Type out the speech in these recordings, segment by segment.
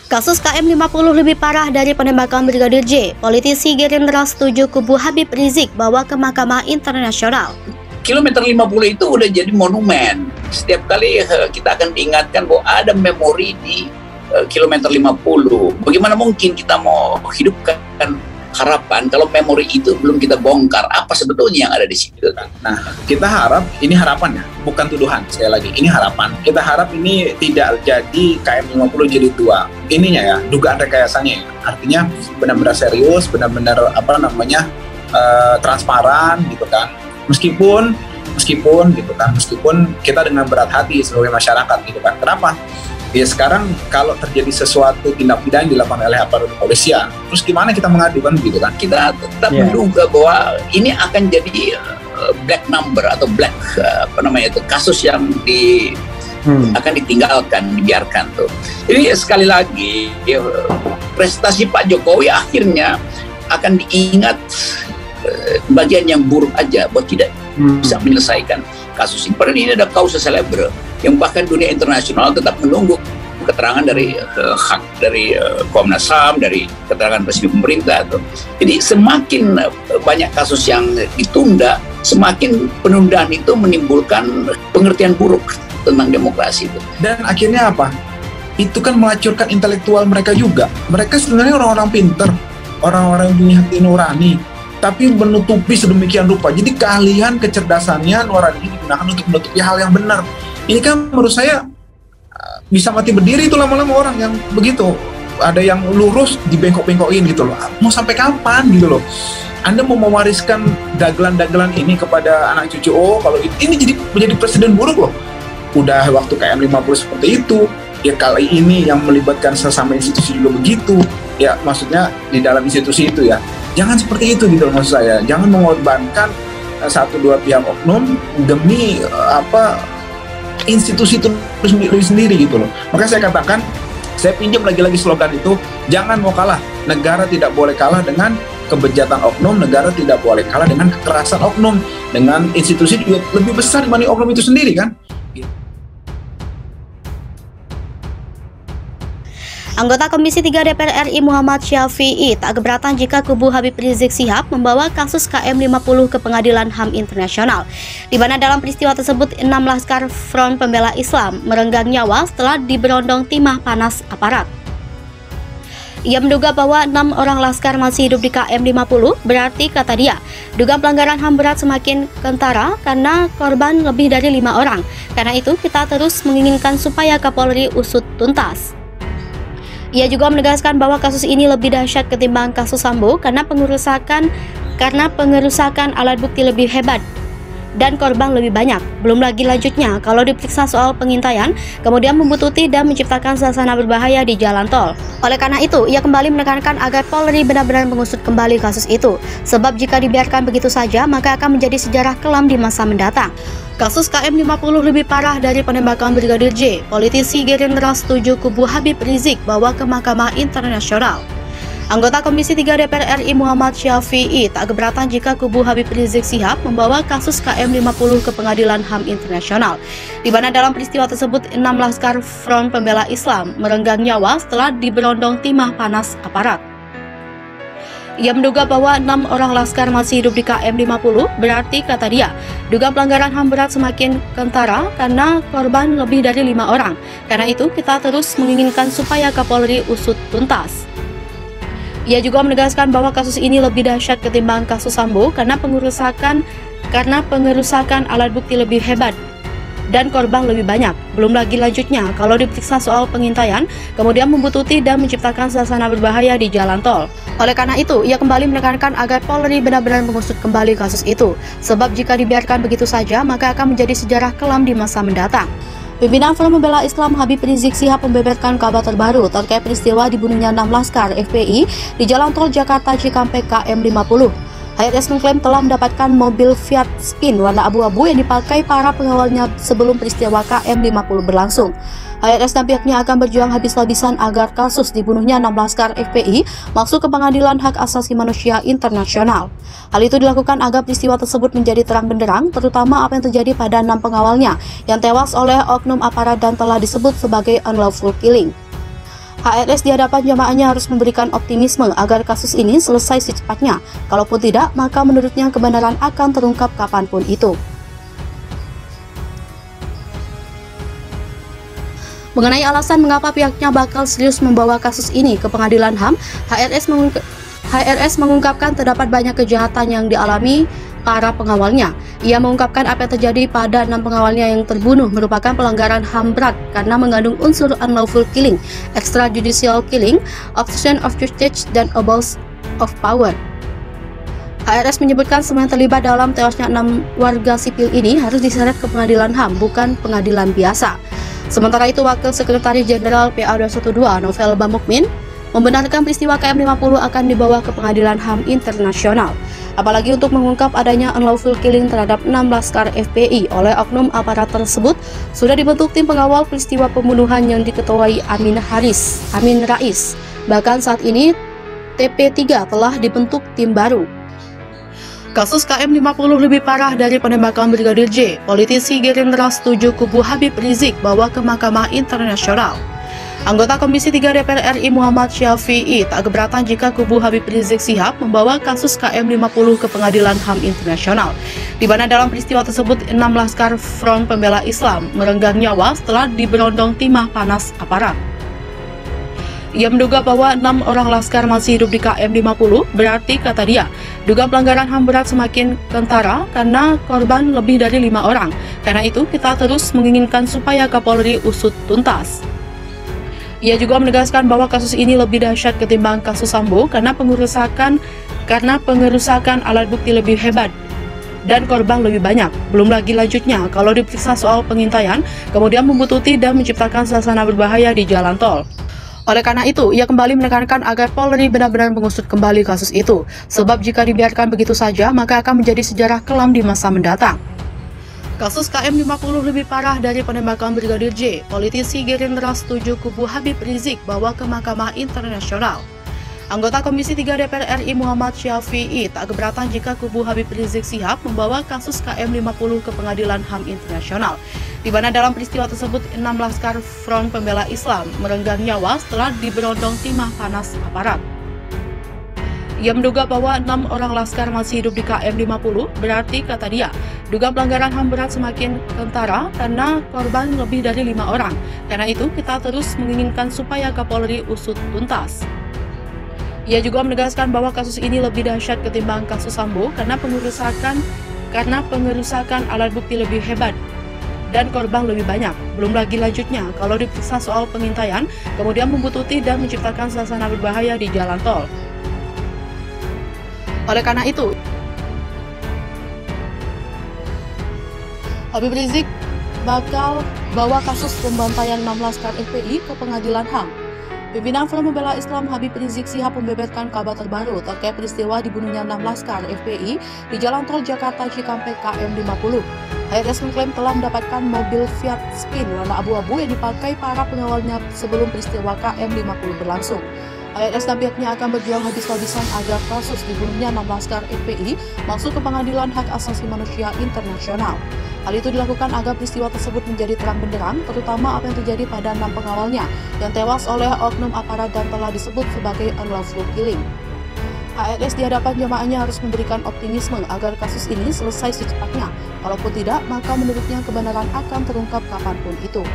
Kasus KM50 lebih parah dari penembakan Brigadir J. Politisi Gerindra setuju kubu Habib Rizik bawa ke Mahkamah Internasional. Kilometer 50 itu udah jadi monumen. Setiap kali kita akan diingatkan bahwa ada memori di kilometer 50. Bagaimana mungkin kita mau hidupkan harapan kalau memori itu belum kita bongkar apa sebetulnya yang ada di situ. Nah, kita harap, ini harapan ya, bukan tuduhan, sekali lagi, ini harapan. Kita harap ini tidak jadi KM50 jadi dua. Ininya ya, dugaan rekayasanya ya. Artinya benar-benar serius, benar-benar transparan gitu kan. Meskipun gitu kan, meskipun kita dengan berat hati sebagai masyarakat gitu kan. Kenapa? Ya sekarang kalau terjadi sesuatu tindak pidana yang dilakukan oleh aparat kepolisian, terus gimana kita mengadukan gitu kan? Kita tetap menduga bahwa ini akan jadi black number atau black kasus yang akan ditinggalkan, dibiarkan tuh. Jadi sekali lagi prestasi Pak Jokowi akhirnya akan diingat bagian yang buruk aja, bahwa tidak bisa menyelesaikan kasus ini. Padahal ini ada causa celebre yang bahkan dunia internasional tetap menunggu keterangan dari Komnas HAM, dari keterangan presiden pemerintah tuh. Jadi semakin banyak kasus yang ditunda, semakin penundaan itu menimbulkan pengertian buruk tentang demokrasi itu. Dan akhirnya apa? Itu kan melacurkan intelektual mereka juga. Mereka sebenarnya orang-orang pinter, orang-orang yang punya hati nurani, tapi menutupi sedemikian rupa. Jadi keahlian, kecerdasannya, nurani digunakan untuk menutupi hal yang benar. Ini kan menurut saya bisa mati berdiri itu lama-lama orang yang begitu. Ada yang lurus dibengkok-bengkokin gitu loh. Mau sampai kapan gitu loh? Anda mau mewariskan dagelan-dagelan ini kepada anak cucu, kalau ini menjadi presiden buruk loh. Udah waktu KM50 seperti itu, ya kali ini yang melibatkan sesama institusi juga begitu. Ya maksudnya di dalam institusi itu ya. Jangan seperti itu gitu loh maksud saya. Jangan mengorbankan satu dua pihak oknum demi institusi itu sendiri gitu loh. Maka saya katakan, saya pinjam lagi-lagi slogan itu, jangan mau kalah. Negara tidak boleh kalah dengan kebejatan oknum, negara tidak boleh kalah dengan kekerasan oknum, dengan institusi juga lebih besar dibanding oknum itu sendiri kan. Anggota Komisi 3 DPR RI Muhammad Syafi'i tak keberatan jika kubu Habib Rizik Syihab membawa kasus KM50 ke Pengadilan HAM Internasional, di mana dalam peristiwa tersebut 6 laskar Front Pembela Islam merenggang nyawa setelah diberondong timah panas aparat. Ia menduga bahwa 6 orang laskar masih hidup di KM50, berarti kata dia, dugaan pelanggaran HAM berat semakin kentara karena korban lebih dari 5 orang. Karena itu kita terus menginginkan supaya Kapolri usut tuntas. Ia juga menegaskan bahwa kasus ini lebih dahsyat ketimbang kasus Sambo karena pengerusakan alat bukti lebih hebat dan korban lebih banyak. Belum lagi lanjutnya kalau diperiksa soal pengintaian, kemudian membuntuti dan menciptakan suasana berbahaya di jalan tol. Oleh karena itu, ia kembali menekankan agar Polri benar-benar mengusut kembali kasus itu. Sebab jika dibiarkan begitu saja, maka akan menjadi sejarah kelam di masa mendatang. Kasus KM50 lebih parah dari penembakan Brigadir J. Politisi Gerindra setuju kubu Habib Rizik bawa ke Mahkamah Internasional. Anggota Komisi 3 DPR RI Muhammad Syafi'i tak keberatan jika kubu Habib Rizik Syihab membawa kasus KM50 ke Pengadilan HAM Internasional, di mana dalam peristiwa tersebut 6 laskar Front Pembela Islam merenggang nyawa setelah diberondong timah panas aparat. Ia menduga bahwa 6 orang laskar masih hidup di KM50, berarti kata dia, dugaan pelanggaran HAM berat semakin kentara karena korban lebih dari 5 orang. Karena itu kita terus menginginkan supaya Kapolri usut tuntas. Ia juga menegaskan bahwa kasus ini lebih dahsyat ketimbang kasus Sambo karena pengerusakan alat bukti lebih hebat dan korban lebih banyak. Belum lagi lanjutnya kalau diperiksa soal pengintaian, kemudian membuntuti dan menciptakan suasana berbahaya di jalan tol. Oleh karena itu, ia kembali menekankan agar Polri benar-benar mengusut kembali kasus itu. Sebab jika dibiarkan begitu saja, maka akan menjadi sejarah kelam di masa mendatang. Pimpinan Front Pembela Islam Habib Rizik Syihab membeberkan kabar terbaru terkait peristiwa dibunuhnya 6 laskar FPI di jalan tol Jakarta Cikampek KM50. HRS mengklaim telah mendapatkan mobil Fiat Spin warna abu-abu yang dipakai para pengawalnya sebelum peristiwa KM50 berlangsung. HRS dan pihaknya akan berjuang habis-habisan agar kasus dibunuhnya 6 laskar FPI masuk ke Pengadilan Hak Asasi Manusia Internasional. Hal itu dilakukan agar peristiwa tersebut menjadi terang benderang, terutama apa yang terjadi pada 6 pengawalnya yang tewas oleh oknum aparat dan telah disebut sebagai unlawful killing. HRS di hadapan jamaahnya harus memberikan optimisme agar kasus ini selesai secepatnya. Kalaupun tidak, maka menurutnya kebenaran akan terungkap kapanpun itu. Mengenai alasan mengapa pihaknya bakal serius membawa kasus ini ke pengadilan HAM, HRS mengungkapkan terdapat banyak kejahatan yang dialami para pengawalnya. Ia mengungkapkan apa yang terjadi pada 6 pengawalnya yang terbunuh merupakan pelanggaran HAM berat karena mengandung unsur unlawful killing, extrajudicial killing, obstruction of justice, dan abuse of power. HRS menyebutkan semua yang terlibat dalam tewasnya 6 warga sipil ini harus diseret ke pengadilan HAM, bukan pengadilan biasa. Sementara itu, Wakil Sekretaris Jenderal PA 212 Novel Bamukmin membenarkan peristiwa KM50 akan dibawa ke pengadilan HAM internasional. Apalagi untuk mengungkap adanya unlawful killing terhadap 6 laskar FPI oleh oknum aparat tersebut, sudah dibentuk tim pengawal peristiwa pembunuhan yang diketuai Amin Rais. Bahkan saat ini TP3 telah dibentuk tim baru. Kasus KM50 lebih parah dari penembakan Brigadir J. Politisi Gerindra setuju kubu Habib Rizik bawa ke Mahkamah Internasional. Anggota Komisi 3 DPR RI Muhammad Syafi'i tak keberatan jika kubu Habib Rizik Syihab membawa kasus KM50 ke Pengadilan HAM Internasional, di mana dalam peristiwa tersebut 6 laskar Front Pembela Islam merenggang nyawa setelah diberondong timah panas aparat. Ia menduga bahwa 6 orang laskar masih hidup di KM50, berarti kata dia, dugaan pelanggaran HAM berat semakin kentara karena korban lebih dari 5 orang. Karena itu, kita terus menginginkan supaya Kapolri usut tuntas. Ia juga menegaskan bahwa kasus ini lebih dahsyat ketimbang kasus Sambo karena pengerusakan alat bukti lebih hebat dan korban lebih banyak. Belum lagi lanjutnya, kalau diperiksa soal pengintaian, kemudian membuntuti dan menciptakan suasana berbahaya di jalan tol. Oleh karena itu, ia kembali menekankan agar Polri benar-benar mengusut kembali kasus itu, sebab jika dibiarkan begitu saja, maka akan menjadi sejarah kelam di masa mendatang. Kasus KM50 lebih parah dari penembakan Brigadir J. Politisi Gerindra setuju kubu Habib Rizik bawa ke Mahkamah Internasional. Anggota Komisi 3 DPR RI Muhammad Syafi'i tak keberatan jika kubu Habib Rizik Syihab membawa kasus KM50 ke Pengadilan HAM Internasional, di mana dalam peristiwa tersebut 6 laskar Front Pembela Islam merenggang nyawa setelah diberondong timah panas aparat. Ia menduga bahwa 6 orang laskar masih hidup di KM50, berarti kata dia, dugaan pelanggaran HAM berat semakin kentara karena korban lebih dari 5 orang. Karena itu, kita terus menginginkan supaya Kapolri usut tuntas. Ia juga menegaskan bahwa kasus ini lebih dahsyat ketimbang kasus Sambo karena pengerusakan alat bukti lebih hebat dan korban lebih banyak. Belum lagi lanjutnya, kalau diperiksa soal pengintaian, kemudian membuntuti dan menciptakan suasana berbahaya di jalan tol. Oleh karena itu, Habib Rizik bakal bawa kasus pembantaian 6 laskar FPI ke pengadilan HAM. Pimpinan Front Pembela Islam Habib Rizik Syihab membeberkan kabar terbaru terkait peristiwa dibunuhnya 6 laskar FPI di Jalan Tol Jakarta Cikampek KM50. HRS mengklaim telah mendapatkan mobil Fiat Spin warna abu-abu yang dipakai para pengawalnya sebelum peristiwa KM50 berlangsung. HRS dan pihaknya akan berjuang habis-habisan agar kasus dibunuhnya 6 laskar FPI masuk ke Pengadilan Hak Asasi Manusia Internasional. Hal itu dilakukan agar peristiwa tersebut menjadi terang benderang, terutama apa yang terjadi pada 6 pengawalnya yang tewas oleh oknum aparat dan telah disebut sebagai unlawful killing. HRS di hadapan jamaahnya harus memberikan optimisme agar kasus ini selesai secepatnya. Kalaupun tidak, maka menurutnya kebenaran akan terungkap kapanpun itu.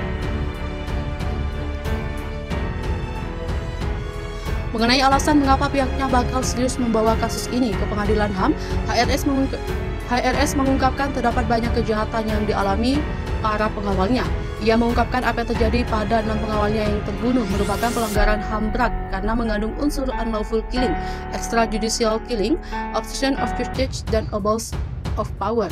Mengenai alasan mengapa pihaknya bakal serius membawa kasus ini ke pengadilan HAM, HRS mengungkapkan terdapat banyak kejahatan yang dialami para pengawalnya. Ia mengungkapkan apa yang terjadi pada 6 pengawalnya yang terbunuh merupakan pelanggaran HAM berat karena mengandung unsur unlawful killing, extrajudicial killing, obstruction of justice, dan abuse of power.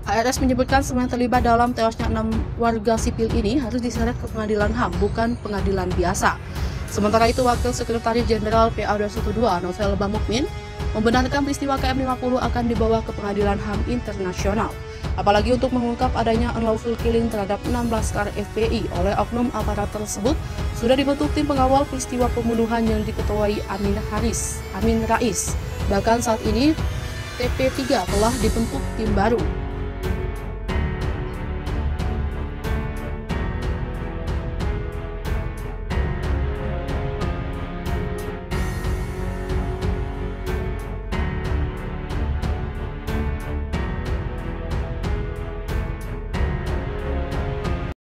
HRS menyebutkan semua yang terlibat dalam tewasnya 6 warga sipil ini harus diseret ke pengadilan HAM, bukan pengadilan biasa. Sementara itu, Wakil Sekretaris Jenderal PA 212 Novel Bamukmin membenarkan peristiwa KM50 akan dibawa ke Pengadilan HAM Internasional. Apalagi untuk mengungkap adanya unlawful killing terhadap 6 laskar FPI oleh oknum aparat tersebut, sudah dibentuk tim pengawal peristiwa pembunuhan yang diketuai Amin Rais. Bahkan saat ini TP3 telah dibentuk tim baru.